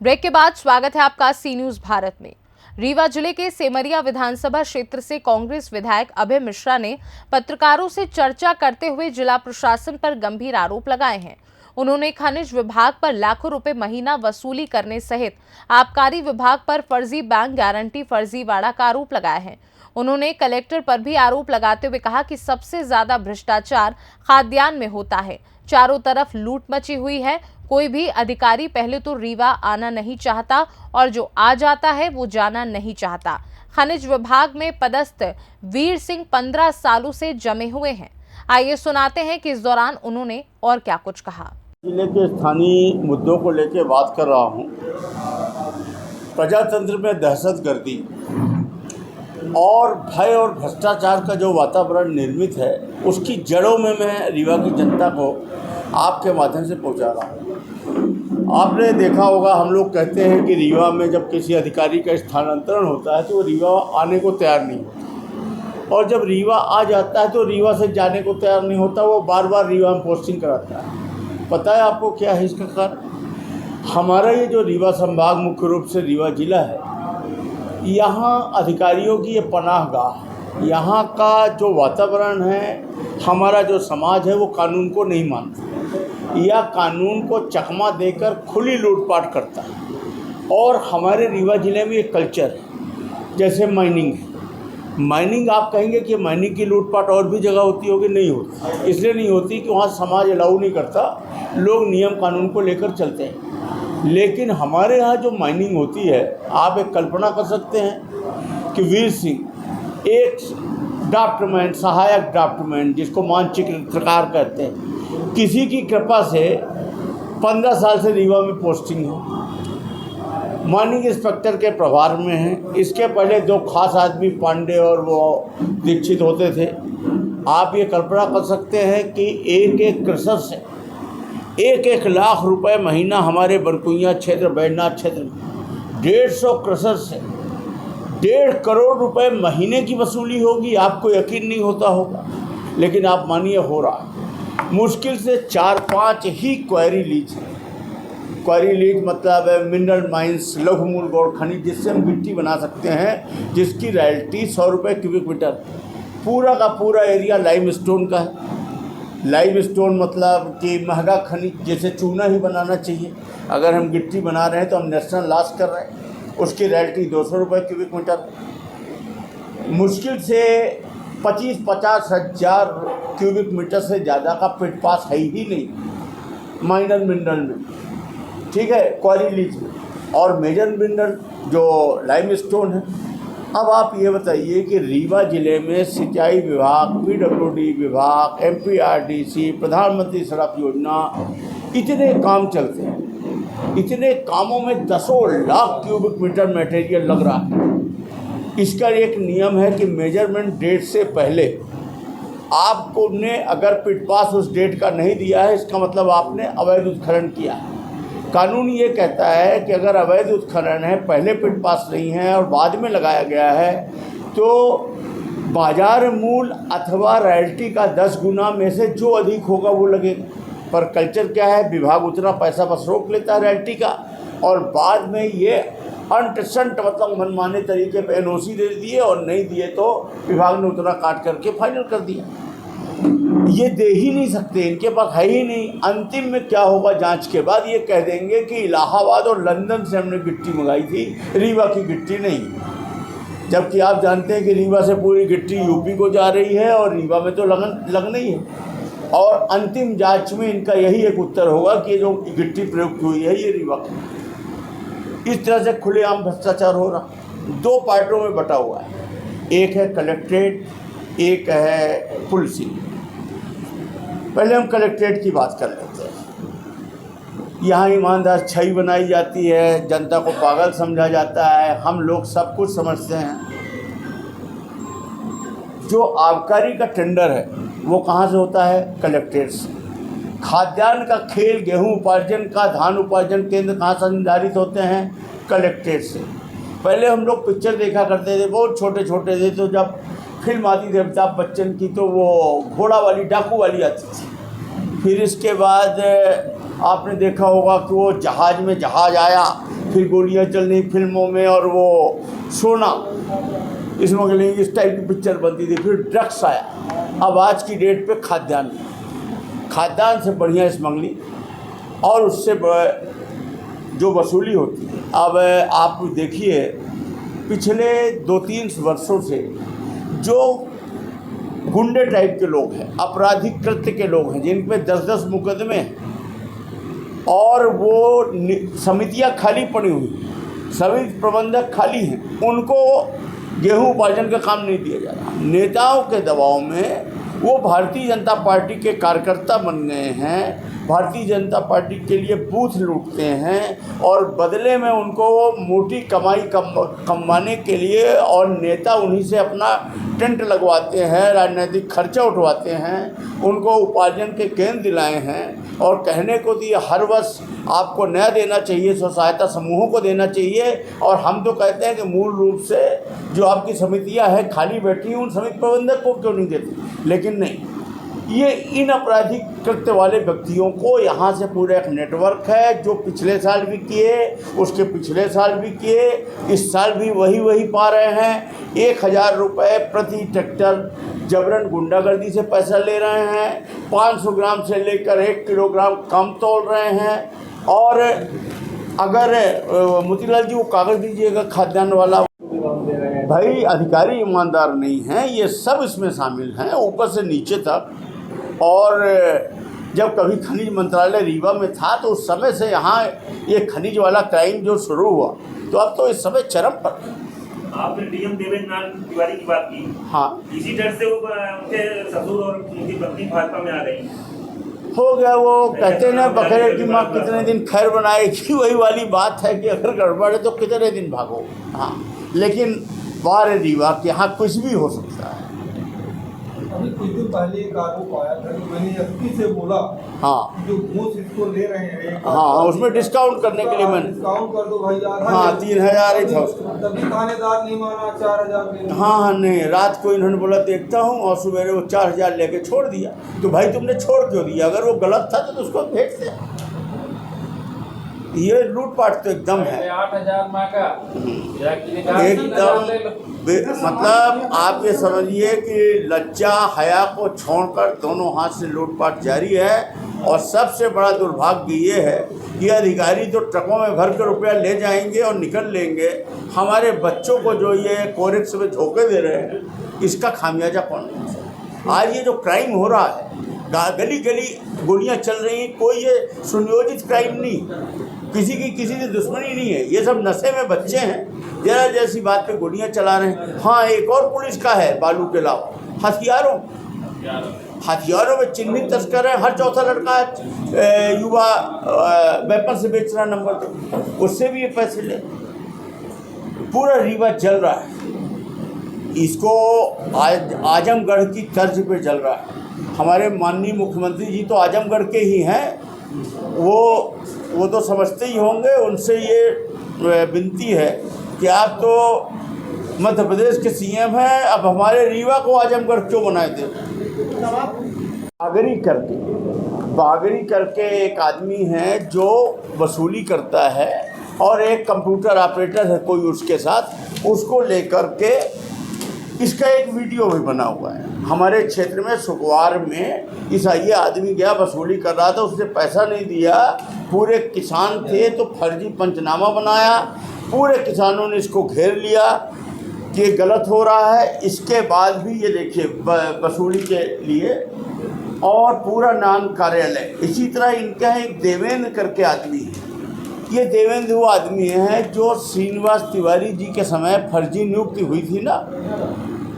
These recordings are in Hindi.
ब्रेक के बाद स्वागत है आपका सी न्यूज भारत में। रीवा जिले के सेमरिया विधानसभा क्षेत्र से कांग्रेस विधायक अभय मिश्रा ने पत्रकारों से चर्चा करते हुए जिला प्रशासन पर गंभीर आरोप लगाए हैं। उन्होंने खनिज विभाग पर लाखों रुपए महीना वसूली करने सहित आबकारी विभाग पर फर्जी बैंक गारंटी फर्जीवाड़ा का आरोप लगाया है। उन्होंने कलेक्टर पर भी आरोप लगाते हुए कहा कि सबसे ज्यादा भ्रष्टाचार खाद्यान्न में होता है। चारों तरफ लूट मची हुई है। कोई भी अधिकारी पहले तो रीवा आना नहीं चाहता और जो आ जाता है वो जाना नहीं चाहता। खनिज विभाग में पदस्थ वीर सिंह 15 सालों से जमे हुए हैं। आइए सुनाते हैं कि इस दौरान उन्होंने और क्या कुछ कहा। जिले के स्थानीय मुद्दों को लेकर बात कर रहा हूं। प्रजातंत्र में दहशतगर्दी और भय और भ्रष्टाचार का जो वातावरण निर्मित है, उसकी जड़ों में मैं रीवा की जनता को आपके माध्यम से पहुंचा रहा हूं। आपने देखा होगा, हम लोग कहते हैं कि रीवा में जब किसी अधिकारी का स्थानांतरण होता है तो वो रीवा आने को तैयार नहीं होता, और जब रीवा आ जाता है तो रीवा से जाने को तैयार नहीं होता, वो बार बार रीवा में पोस्टिंग कराता है। पता है आपको क्या है इसका कारण? हमारा ये जो रीवा संभाग मुख्य रूप से रीवा जिला है, यहाँ अधिकारियों की ये पनाहगाह, यहाँ का जो वातावरण है, हमारा जो समाज है वो कानून को नहीं मानता या कानून को चकमा देकर खुली लूटपाट करता है। और हमारे रीवा जिले में एक कल्चर है, जैसे माइनिंग है। माइनिंग आप कहेंगे कि माइनिंग की लूटपाट और भी जगह होती होगी, नहीं होती। इसलिए नहीं होती कि वहाँ समाज अलाउ नहीं करता, लोग नियम कानून को लेकर चलते हैं। लेकिन हमारे यहाँ जो माइनिंग होती है, आप एक कल्पना कर सकते हैं कि वीर सिंह एक ड्राफ्टमैन, सहायक ड्राफ्टमैन, जिसको मानचित्रकार कहते हैं, किसी की कृपा से 15 साल से रीवा में पोस्टिंग है, माइनिंग इंस्पेक्टर के प्रभार में है। इसके पहले दो खास आदमी पांडे और वो दीक्षित होते थे। आप ये कल्पना कर सकते हैं कि एक एक क्रशर से 1-1 लाख रुपए महीना हमारे बरकुइया क्षेत्र, बैजनाथ क्षेत्र में 150 क्रशर से 1.5 करोड़ रुपए महीने की वसूली होगी। आपको यकीन नहीं होता होगा, लेकिन आप मानिए हो रहा है। मुश्किल से 4-5 ही क्वेरी लीज है। क्वेरी लीज मतलब है मिनरल माइंस, लघु मूल गौड़ खनिज, जिससे हम मिट्टी बना सकते हैं, जिसकी रॉयल्टी 100 रुपये क्यूबिक मीटर। पूरा का पूरा एरिया लाइम स्टोन का है। लाइम स्टोन मतलब कि महंगा खनिज, जैसे चूना ही बनाना चाहिए। अगर हम गिट्टी बना रहे हैं तो हम नेशनल लॉस कर रहे हैं। उसकी रॉयल्टी 200 रुपये क्यूबिक मीटर। मुश्किल से 25-50 हज़ार क्यूबिक मीटर से ज़्यादा का पिट पास है ही नहीं माइनर मिनरल में, ठीक है, क्वारी लीज में। और मेजर मिनरल जो लाइम स्टोन है। अब आप ये बताइए कि रीवा ज़िले में सिंचाई विभाग, PWD विभाग, MPRDC, प्रधानमंत्री सड़क योजना, इतने काम चलते हैं। इतने कामों में 10 लाख क्यूबिक मीटर मटेरियल लग रहा है। इसका एक नियम है कि मेजरमेंट डेट से पहले आपको ने अगर पिट पास उस डेट का नहीं दिया है, इसका मतलब आपने अवैध उत्खनन किया है। कानून ये कहता है कि अगर अवैध उत्खनन है, पहले पिट पास नहीं है और बाद में लगाया गया है, तो बाजार मूल्य अथवा रॉयल्टी का 10 गुना में से जो अधिक होगा वो लगेगा। पर कल्चर क्या है, विभाग उतना पैसा बस रोक लेता है रॉयल्टी का, और बाद में ये अंटसंट मतलब मनमाने तरीके पे NOC दे दिए, और नहीं दिए तो विभाग ने उतना काट करके फाइनल कर दिया। ये दे ही नहीं सकते, इनके पास है ही नहीं। अंतिम में क्या होगा, जांच के बाद ये कह देंगे कि इलाहाबाद और लंदन से हमने गिट्टी मंगाई थी, रीवा की गिट्टी नहीं। जबकि आप जानते हैं कि रीवा से पूरी गिट्टी यूपी को जा रही है और रीवा में तो लगना ही है। और अंतिम जांच में इनका यही एक उत्तर होगा कि जो गिट्टी प्रयुक्त हुई है ये रीवा की। इस तरह से खुलेआम भ्रष्टाचार हो रहा, 2 पार्टों में बटा हुआ है। एक है कलेक्ट्रेट, एक है पुलिस। पहले हम कलेक्ट्रेट की बात कर लेते हैं। यहाँ ईमानदार छई बनाई जाती है, जनता को पागल समझा जाता है, हम लोग सब कुछ समझते हैं। जो आबकारी का टेंडर है वो कहाँ से होता है? कलेक्ट्रेट से। खाद्यान्न का खेल, गेहूं उपार्जन का, धान उपार्जन केंद्र कहाँ से निर्धारित होते हैं? कलेक्ट्रेट से। पहले हम लोग पिक्चर देखा करते थे, बहुत छोटे छोटे थे, तो जब फिल्म आती थी अमिताभ बच्चन की, तो वो घोड़ा वाली, डाकू वाली आती थी। फिर इसके बाद आपने देखा होगा कि वो जहाज़ में जहाज़ आया, फिर गोलियां चल रही फिल्मों में, और वो सोना स्मगलिंग इस टाइप की पिक्चर बनती थी। फिर ड्रग्स आया, अब आज की डेट पे खाद्यान्न से बढ़िया स्मगलिंग और उससे जो वसूली होती है। अब आप देखिए पिछले 2-3 वर्षों से जो गुंडे टाइप के लोग हैं, आपराधिक कृत्य के लोग हैं, जिन पे 10-10 मुकदमे हैं और वो समितियां खाली पड़ी हुई, समिति प्रबंधक खाली हैं, उनको गेहूं उपार्जन का काम नहीं दिया जा रहा। नेताओं के दबाव में वो भारतीय जनता पार्टी के कार्यकर्ता बन गए हैं, भारतीय जनता पार्टी के लिए बूथ लूटते हैं और बदले में उनको मोटी कमाई कमाने के लिए, और नेता उन्हीं से अपना टेंट लगवाते हैं, राजनीतिक खर्चा उठवाते हैं, उनको उपार्जन के केंद्र दिलाए हैं। और कहने को तो ये हर वर्ष आपको नया देना चाहिए, स्व सहायता समूहों को देना चाहिए, और हम तो कहते हैं कि मूल रूप से जो आपकी समितियां हैं खाली बैठी, उन समिति प्रबंधक को क्यों नहीं देती। लेकिन नहीं, ये इन आपराधिक कृत्य वाले व्यक्तियों को यहाँ से पूरा एक नेटवर्क है, जो पिछले साल भी किए, उसके पिछले साल भी किए, इस साल भी वही पा रहे हैं। 1000 रुपये प्रति ट्रैक्टर जबरन गुंडागर्दी से पैसा ले रहे हैं, 500 ग्राम से लेकर 1 किलोग्राम कम तोल रहे हैं। और अगर मोतीलाल जी वो कागज़ दीजिएगा खाद्यान्न वाला, भाई अधिकारी ईमानदार नहीं हैं, ये सब इसमें शामिल हैं ऊपर से नीचे तक। और जब कभी खनिज मंत्रालय रीवा में था तो उस समय से यहाँ ये खनिज वाला क्राइम जो शुरू हुआ, तो अब तो इस समय चरम पर। आपने डीएम देवेंद्र तिवारी की बात की, हाँ, इसी डर से वो उनके ससुर और उनकी पत्नी भाजपा में आ गई। हो गया वो कहते ना बकरे की माँ कितने दिन खैर बनाएगी, वही वाली बात है कि अगर गड़बड़ है तो कितने दिन भागो। हाँ, लेकिन बार रीवा के यहाँ कुछ भी हो सकता है। अभी कुछ दिन पहले एक आरोप आया था कि मैंने एसपी से बोला, हाँ, जो घूस इसको ले रहे हैं, हाँ, उसमें डिस्काउंट करने के लिए मैंने डिस्काउंट कर दो भाई यार। हाँ, 3000 ही था उसका। तभी थानेदार नहीं माना, 4000 हाँ, नहीं, रात को इन्होंने बोला देखता हूँ, और सवेरे वो 4000 लेके छोड़ दिया। तो भाई तुमने छोड़ क्यों दिया? अगर वो गलत था तो उसको भेज दे। ये लूटपाट तो एकदम है, 8000 माँ का एकदम। मतलब आप ये समझिए कि लज्जा हया को छोड़कर दोनों हाथ से लूटपाट जारी है। और सबसे बड़ा दुर्भाग्य ये है कि अधिकारी तो ट्रकों में भर कर रुपया ले जाएंगे और निकल लेंगे, हमारे बच्चों को जो ये कोरेक्स में धोखे दे रहे हैं, इसका खामियाजा कौन है? आज ये जो क्राइम हो रहा है, गली गली गोलियां चल रही हैं, कोई ये सुनियोजित क्राइम नहीं, किसी से दुश्मनी नहीं है, ये सब नशे में बच्चे हैं, जरा जैसी बात पे गोलियां चला रहे हैं। हाँ, एक और पुलिस का है बालू के अलावा हथियारों में चिन्हित तस्कर है। हर चौथा लड़का युवा वेपन से बेच रहा नंबर 2, उससे भी ये पैसे ले। पूरा रीवा जल रहा है, इसको आजमगढ़ की तर्ज पे जल रहा है। हमारे माननीय मुख्यमंत्री जी तो आजमगढ़ के ही हैं, वो तो समझते ही होंगे। उनसे ये विनती है कि आप तो मध्य प्रदेश के सीएम हैं, अब हमारे रीवा को आजमगढ़ क्यों बनाए थे? बागरी करके एक आदमी है जो वसूली करता है, और एक कंप्यूटर ऑपरेटर है कोई उसके साथ, उसको लेकर के इसका एक वीडियो भी बना हुआ है। हमारे क्षेत्र में सुखवार में ये आदमी गया, वसूली कर रहा था, उसने पैसा नहीं दिया, पूरे किसान थे तो फर्जी पंचनामा बनाया, पूरे किसानों ने इसको घेर लिया कि गलत हो रहा है। इसके बाद भी ये देखिए वसूली के लिए, और पूरा नाम कार्यालय। इसी तरह इनका एक देवेंद्र करके आदमी है, ये देवेंद्र वो आदमी है जो श्रीनिवास तिवारी जी के समय फर्जी नियुक्ति हुई थी ना,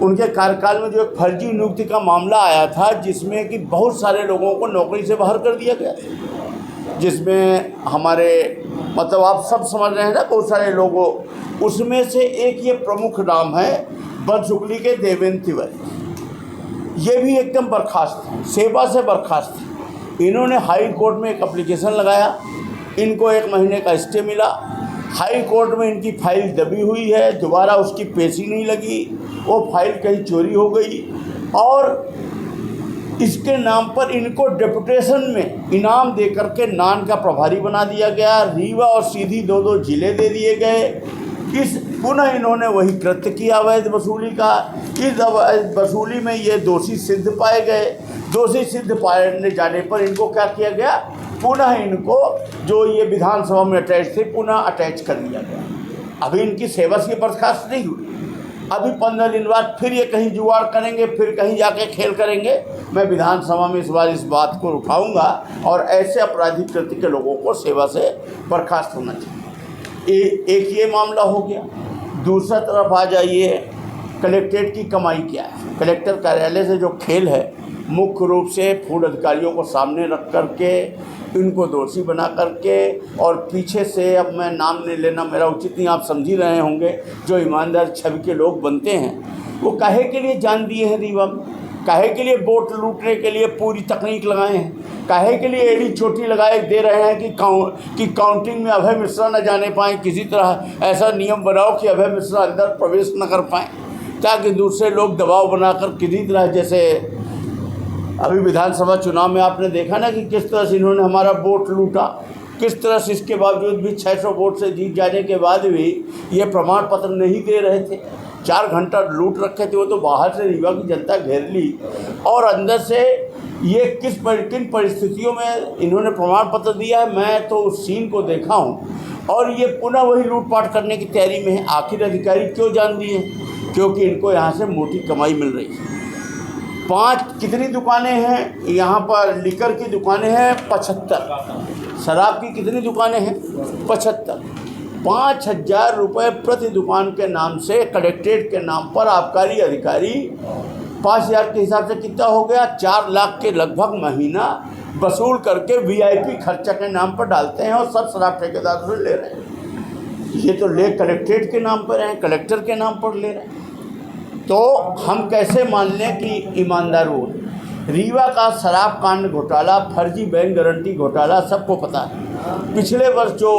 उनके कार्यकाल में जो एक फर्जी नियुक्ति का मामला आया था, जिसमें कि बहुत सारे लोगों को नौकरी से बाहर कर दिया गया, जिसमें हमारे मतलब आप सब समझ रहे हैं ना, बहुत सारे लोगों, उसमें से एक ये प्रमुख नाम है बनशुक्ली के देवेंद्र तिवारी। ये भी एकदम बर्खास्त थे, सेवा से बर्खास्त थे। इन्होंने हाई कोर्ट में एक एप्लीकेशन लगाया, इनको 1 महीने का स्टे मिला। हाई कोर्ट में इनकी फाइल दबी हुई है, दोबारा उसकी पेशी नहीं लगी, वो फाइल कहीं चोरी हो गई, और इसके नाम पर इनको डेपुटेशन में इनाम दे करके नान का प्रभारी बना दिया गया। रीवा और सीधी दो जिले दे दिए गए। इस पुनः इन्होंने वही कृत्य किया अवैध वसूली का। इस अवैध वसूली में ये दोषी सिद्ध पाए गए। दोषी सिद्ध पाए जाने पर इनको क्या किया गया, पुनः इनको जो ये विधानसभा में अटैच थे पुनः अटैच कर दिया गया। अभी इनकी सेवा से बर्खास्त नहीं हुई। अभी 15 दिन बाद फिर ये कहीं जुगाड़ करेंगे, फिर कहीं जाके खेल करेंगे। मैं विधानसभा में इस बार इस बात को उठाऊंगा और ऐसे आपराधिक कृत्य के लोगों को सेवा से बर्खास्त होना चाहिए। एक ये मामला हो गया। दूसरा तरफ आ जाइए, कलेक्ट्रेट की कमाई क्या है। कलेक्टर कार्यालय से जो खेल है, मुख्य रूप से फूड अधिकारियों को सामने रख करके इनको दोषी बना करके और पीछे से, अब मैं नाम नहीं लेना मेरा उचित नहीं, आप समझ ही रहे होंगे, जो ईमानदार छवि के लोग बनते हैं वो काहे के लिए जान दिए हैं रीवा में, काहे के लिए वोट लूटने के लिए पूरी तकनीक लगाए हैं, काहे के लिए एड़ी चोटी लगाए दे रहे हैं कि काउंटिंग में अभय मिश्रा न जाने पाएँ। किसी तरह ऐसा नियम बनाओ कि अभय मिश्रा अंदर प्रवेश न कर पाएँ, ताकि दूसरे लोग दबाव बनाकर किसी तरह, जैसे अभी विधानसभा चुनाव में आपने देखा ना कि किस तरह से इन्होंने हमारा वोट लूटा, किस तरह से इसके बावजूद भी 600 वोट से जीत जाने के बाद भी ये प्रमाण पत्र नहीं दे रहे थे। 4 घंटा लूट रखे थे। वो तो बाहर से रीवा की जनता घेर ली और अंदर से ये किन परिस्थितियों में इन्होंने प्रमाण पत्र दिया है, मैं तो उस सीन को देखा हूँ। और ये पुनः वही लूटपाट करने की तैयारी में है। आखिर अधिकारी क्यों जान दिए? क्योंकि इनको यहाँ से मोटी कमाई मिल रही है। 5 कितनी दुकानें हैं यहाँ पर? लिकर की दुकानें हैं 75। शराब की कितनी दुकानें हैं? 75। 5,000 रुपये प्रति दुकान के नाम से कलेक्ट्रेट के नाम पर आबकारी अधिकारी 5,000 के हिसाब से कितना हो गया, 4 लाख के लगभग महीना वसूल करके VIP खर्चा के नाम पर डालते हैं और सब शराब ठेकेदार से ले रहे हैं। ये तो ले कलेक्ट्रेट के नाम पर हैं, कलेक्टर के नाम पर ले रहे हैं। तो हम कैसे मान लें कि ईमानदार हो? रीवा का शराब कांड घोटाला, फर्जी बैंक गारंटी घोटाला सबको पता है। पिछले वर्ष जो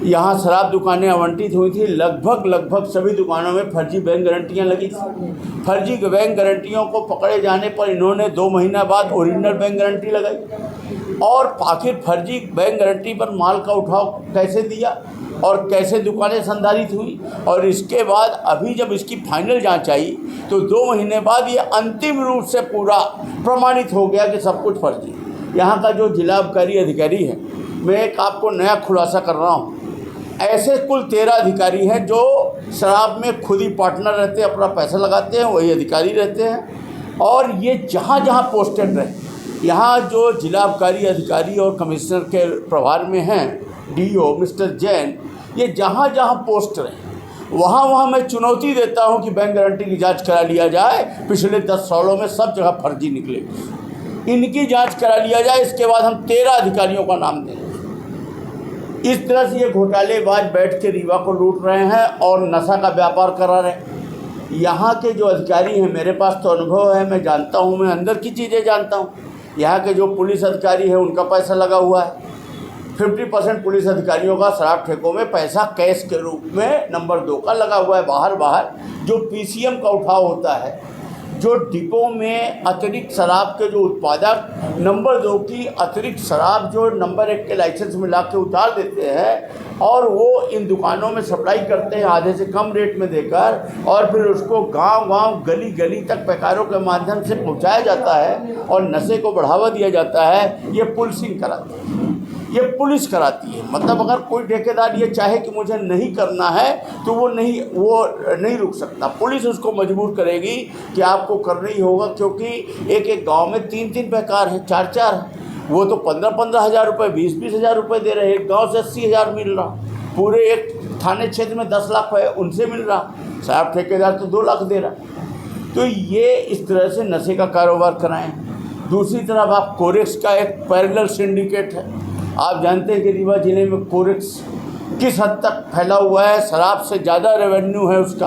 यहाँ शराब दुकानें आवंटित हुई थी, लगभग सभी दुकानों में फर्जी बैंक गारंटियाँ लगी थी। फर्जी बैंक गारंटियों को पकड़े जाने पर इन्होंने 2 महीना बाद ओरिजिनल बैंक गारंटी लगाई। और आखिर फर्जी बैंक गारंटी पर माल का उठाव कैसे दिया और कैसे दुकानें संधारित हुई? और इसके बाद अभी जब इसकी फाइनल जांच आई तो 2 महीने बाद ये अंतिम रूप से पूरा प्रमाणित हो गया कि सब कुछ फर्जी। यहाँ का जो जिला आबकारी अधिकारी है, मैं एक आपको नया खुलासा कर रहा हूँ, ऐसे कुल 13 अधिकारी हैं जो शराब में खुद ही पार्टनर रहते हैं, अपना पैसा लगाते हैं, वही अधिकारी रहते हैं। और ये जहाँ जहाँ पोस्टेड रहे, यहाँ जो जिला आबकारी अधिकारी और कमिश्नर के प्रभार में हैं, DO मिस्टर जैन, ये जहाँ जहाँ पोस्ट रहे वहाँ मैं चुनौती देता हूँ कि बैंक गारंटी की जांच करा लिया जाए। पिछले 10 सालों में सब जगह फर्जी निकले, इनकी जांच करा लिया जाए। इसके बाद हम 13 अधिकारियों का नाम देंगे। इस तरह से ये घोटालेबाज बैठ के रीवा को लूट रहे हैं और नशा का व्यापार करा रहे हैं। यहाँ के जो अधिकारी हैं, मेरे पास तो अनुभव है, मैं जानता हूँ, मैं अंदर की चीज़ें जानता हूँ। यहाँ के जो पुलिस अधिकारी हैं उनका पैसा लगा हुआ है। 50% पुलिस अधिकारियों का शराब ठेकों में पैसा कैश के रूप में नंबर 2 का लगा हुआ है। बाहर जो PCM का उठाव होता है, जो डिपो में अतिरिक्त शराब के जो उत्पादक नंबर 2 की अतिरिक्त शराब जो नंबर 1 के लाइसेंस में ला के उतार देते हैं और वो इन दुकानों में सप्लाई करते हैं आधे से कम रेट में देकर, और फिर उसको गांव-गांव गली-गली तक पैकारों के माध्यम से पहुंचाया जाता है और नशे को बढ़ावा दिया जाता है। ये पुलिसिंग कराती है, ये पुलिस कराती है। मतलब अगर कोई ठेकेदार ये चाहे कि मुझे नहीं करना है तो वो नहीं रुक सकता। पुलिस उसको मजबूर करेगी कि आपको करना ही होगा, क्योंकि एक गांव में 3 पैकार हैं, 4 हैं। वो तो 15 हज़ार रुपये, 20 हज़ार रुपये दे रहे हैं। एक गाँव से 80 हज़ार मिल रहा, पूरे एक थाने क्षेत्र में 10 लाख है उनसे मिल रहा, साहब ठेकेदार तो 2 लाख दे रहा। तो ये इस तरह से नशे का कारोबार कराएं। दूसरी तरफ आप कोरेक्स का एक पैरेलल सिंडिकेट है। आप जानते हैं कि रीवा जिले में कोरेक्स किस हद तक फैला हुआ है, शराब से ज़्यादा रेवेन्यू है उसका,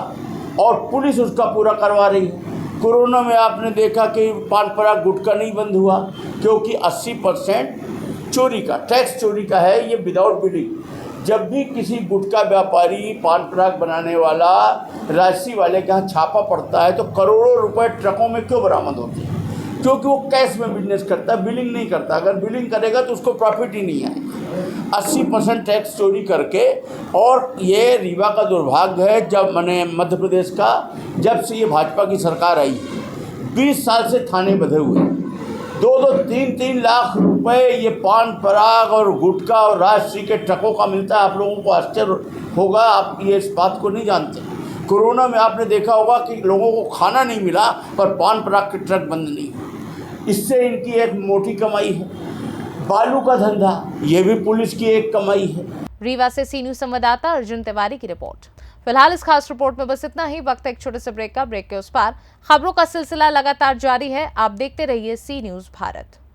और पुलिस उसका पूरा करवा रही है। कोरोना में आपने देखा कि पान पराग गुटखा नहीं बंद हुआ, क्योंकि 80% चोरी का, टैक्स चोरी का है ये विदाउट बिलिंग। जब भी किसी गुटखा व्यापारी, पान पराग बनाने वाला, राजसी वाले के यहाँ छापा पड़ता है तो करोड़ों रुपए ट्रकों में क्यों बरामद होते हैं? क्योंकि वो कैश में बिजनेस करता है, बिलिंग नहीं करता। अगर बिलिंग करेगा तो उसको प्रॉफिट ही नहीं आएगा। 80% टैक्स चोरी करके, और ये रीवा का दुर्भाग्य है, जब मैंने मध्य प्रदेश का, जब से ये भाजपा की सरकार आई 20 साल से थाने बंधे हुए, 2-3 लाख रुपए ये पान पराग और गुटखा और राजश्री के ट्रकों का मिलता है। आप लोगों को आश्चर्य होगा, आप ये इस बात को नहीं जानते। कोरोना में आपने देखा होगा कि लोगों को खाना नहीं मिला, पर पान पराग के ट्रक बंद नहीं हुए। इससे इनकी एक मोटी कमाई है। बालू का धंधा, ये भी पुलिस की एक कमाई है। रीवा से सी न्यूज संवाददाता अर्जुन तिवारी की रिपोर्ट। फिलहाल इस खास रिपोर्ट में बस इतना ही। वक्त है एक छोटे से ब्रेक का। ब्रेक के उस पार खबरों का सिलसिला लगातार जारी है। आप देखते रहिए सी न्यूज भारत।